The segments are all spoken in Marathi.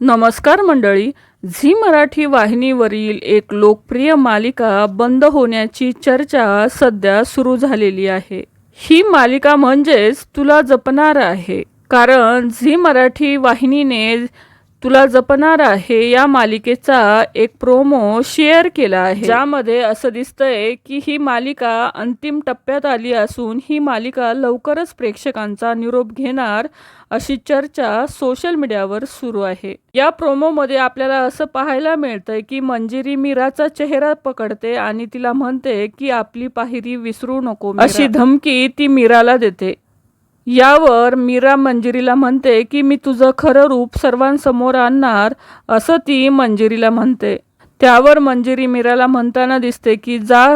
नमस्कार मंडळी. झी मराठी वाहिनीवरील एक लोकप्रिय मालिका बंद होण्याची चर्चा सध्या सुरू झालेली आहे. ही मालिका म्हणजेच तुला जपणार आहे. कारण झी मराठी वाहिनीने तुला जपणार आहे या मालिकेचा एक प्रोमो शेअर केला आहे, ज्यामध्ये असं दिसतंय की ही मालिका अंतिम टप्प्यात आली असून ही मालिका लवकरच प्रेक्षकांचा निरोप घेणार अशी चर्चा सोशल मीडियावर सुरू आहे. या प्रोमोमध्ये आपल्याला असं पाहायला मिळतंय की मंजिरी मीराचा चेहरा पकडते आणि तिला म्हणते की आपली पायरी विसरू नको अशी धमकी ती मीराला देते. यावर मीरा मंजिरीला म्हणते की मी तुझं खरं रूप सर्वांसमोर आणणार असं ती मंजिरीला म्हणते. त्यावर मंजिरी मीराला म्हणताना दिसते की जा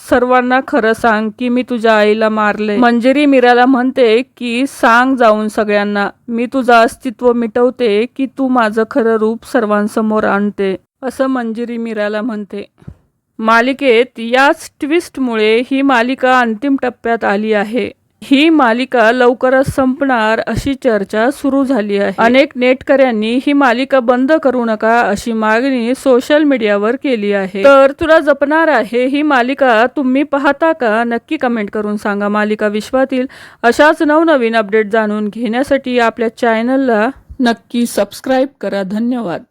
सर्वांना खरं सांग की मी तुझ्या आईला मारले. मंजिरी मीराला म्हणते की सांग जाऊन सगळ्यांना, मी तुझं अस्तित्व मिटवते की तू माझं खरं रूप सर्वांसमोर आणते असं मंजिरी मीराला म्हणते. मालिकेत याच ट्विस्टमुळे ही मालिका अंतिम टप्प्यात आली आहे. ही मालिका लवकरच संपणार अशी चर्चा सुरू झाली आहे. अनेक नेटकऱ्यांनी ही मालिका बंद करू नका अशी मागणी सोशल मीडियावर केली आहे. तर तुला जपणार आहे ही मालिका तुम्ही पाहता का? नक्की कमेंट करून सांगा. मालिका विश्वातील अशाच नवनवीन अपडेट जाणून घेण्यासाठी आपल्या चॅनलला नक्की सबस्क्राईब करा. धन्यवाद.